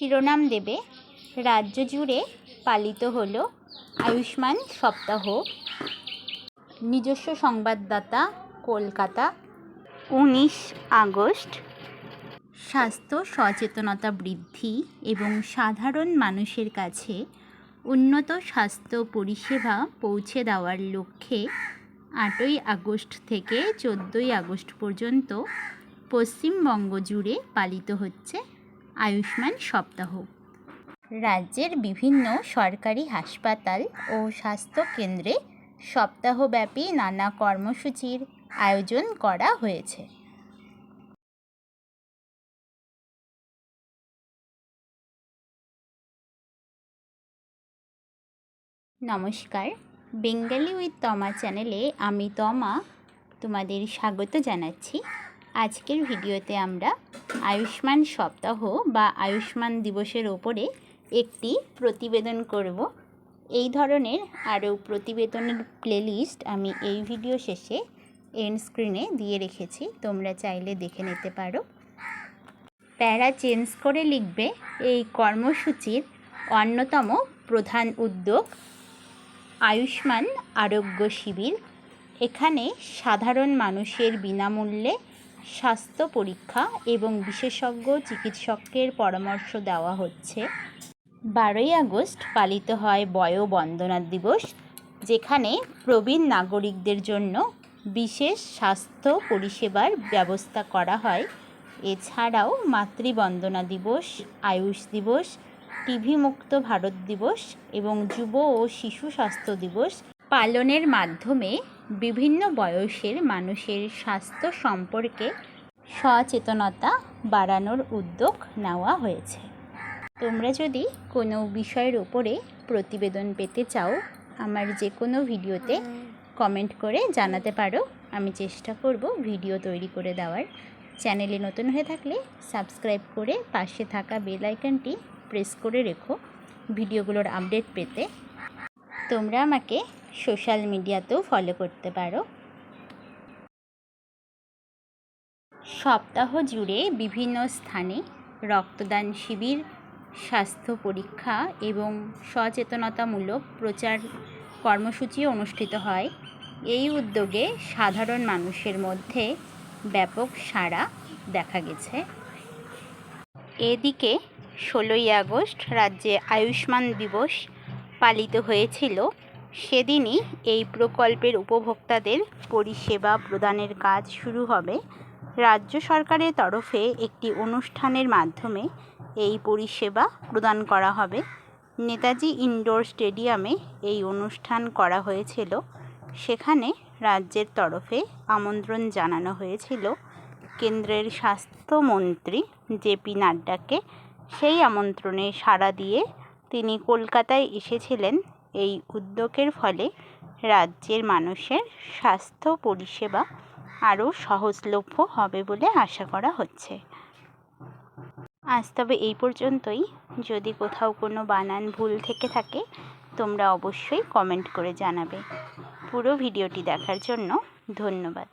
শিরোনাম দেবে রাজ্য জুড়ে পালিত হলো আয়ুষ্মান সপ্তাহ। নিজস্ব সংবাদদাতা, কলকাতা, 19 আগস্ট। স্বাস্থ্য সচেতনতা বৃদ্ধি এবং সাধারণ মানুষের কাছে উন্নত স্বাস্থ্য পরিষেবা পৌঁছে দেওয়ার লক্ষ্যে 8ই আগস্ট থেকে 14ই আগস্ট পর্যন্ত পশ্চিমবঙ্গ জুড়ে পালিত হচ্ছে আয়ুষ্মান সপ্তাহ। রাজ্যের বিভিন্ন সরকারি হাসপাতাল ও স্বাস্থ্যকেন্দ্রে সপ্তাহব্যাপী নানা কর্মসূচির আয়োজন করা হয়েছে। নমস্কার, বেঙ্গলি উইথ তমা চ্যানেলে আমি তমা তোমাদের স্বাগত জানাচ্ছি। আজকের ভিডিওতে আমরা আয়ুষ্মান সপ্তাহ বা আয়ুষ্মান দিবসের ওপরে একটি প্রতিবেদন করব। এই ধরনের আরও প্রতিবেদনের প্লেলিস্ট আমি এই ভিডিও শেষে এন্ড স্ক্রিনে দিয়ে রেখেছি, তোমরা চাইলে দেখে নিতে পারো। প্যারা চেঞ্জ করে লিখবে এই কর্মসূচির অন্যতম প্রধান উদ্যোগ আয়ুষ্মান আরোগ্য শিবির। এখানে সাধারণ মানুষের বিনামূল্যে স্বাস্থ্য পরীক্ষা এবং বিশেষজ্ঞ চিকিৎসকের পরামর্শ দেওয়া হচ্ছে। 12ই আগস্ট পালিত হয় বয়োবন্দনা দিবস, যেখানে প্রবীণ নাগরিকদের জন্য বিশেষ স্বাস্থ্য পরিষেবার ব্যবস্থা করা হয়। এছাড়াও মাতৃবন্দনা দিবস, আয়ুষ দিবস, টিভি মুক্ত ভারত দিবস এবং যুব ও শিশু স্বাস্থ্য দিবস পালনের মাধ্যমে বিভিন্ন বয়সের মানুষের স্বাস্থ্য সম্পর্কে সচেতনতা বাড়ানোর উদ্যোগ নেওয়া হয়েছে। তোমরা যদি কোনো বিষয়ের উপরে প্রতিবেদন পেতে চাও, আমার যে কোনো ভিডিওতে কমেন্ট করে জানাতে পারো, আমি চেষ্টা করব ভিডিও তৈরি করে দেওয়ার। চ্যানেলে নতুন হয়ে থাকলে সাবস্ক্রাইব করে পাশে থাকা বেল আইকনটি প্রেস করে রেখো ভিডিওগুলোর আপডেট পেতে। তোমরা আমাকে সোশ্যাল মিডিয়াতেও ফলো করতে পারো। সপ্তাহ জুড়ে বিভিন্ন স্থানে রক্তদান শিবির, স্বাস্থ্য পরীক্ষা এবং সচেতনতামূলক প্রচার কর্মসূচি অনুষ্ঠিত হয়। এই উদ্যোগে সাধারণ মানুষের মধ্যে ব্যাপক সাড়া দেখা গেছে। এদিকে 16ই আগস্ট রাজ্যে আয়ুষ্মান দিবস পালিত হয়েছিল। সেদিনই এই প্রকল্পের উপভোক্তাদের পরিষেবা প্রদানের কাজ শুরু হবে। রাজ্য সরকারের তরফে একটি অনুষ্ঠানের মাধ্যমে এই পরিষেবা প্রদান করা হবে। নেতাজি ইনডোর স্টেডিয়ামে এই অনুষ্ঠান করা হয়েছিল। সেখানে রাজ্যের তরফে আমন্ত্রণ জানানো হয়েছিল কেন্দ্রের স্বাস্থ্যমন্ত্রী জেপি নাড্ডাকে। সেই আমন্ত্রণে সাড়া দিয়ে তিনি কলকাতায় এসেছিলেন। এই উদ্যোগের ফলে রাজ্যের মানুষের স্বাস্থ্য পরিষেবা আরও সহজলভ্য হবে বলে আশা করা হচ্ছে। আজ তবে এই পর্যন্তই। যদি কোথাও কোনো বানান ভুল থেকে থাকে তোমরা অবশ্যই কমেন্ট করে জানাবে। পুরো ভিডিওটি দেখার জন্য ধন্যবাদ।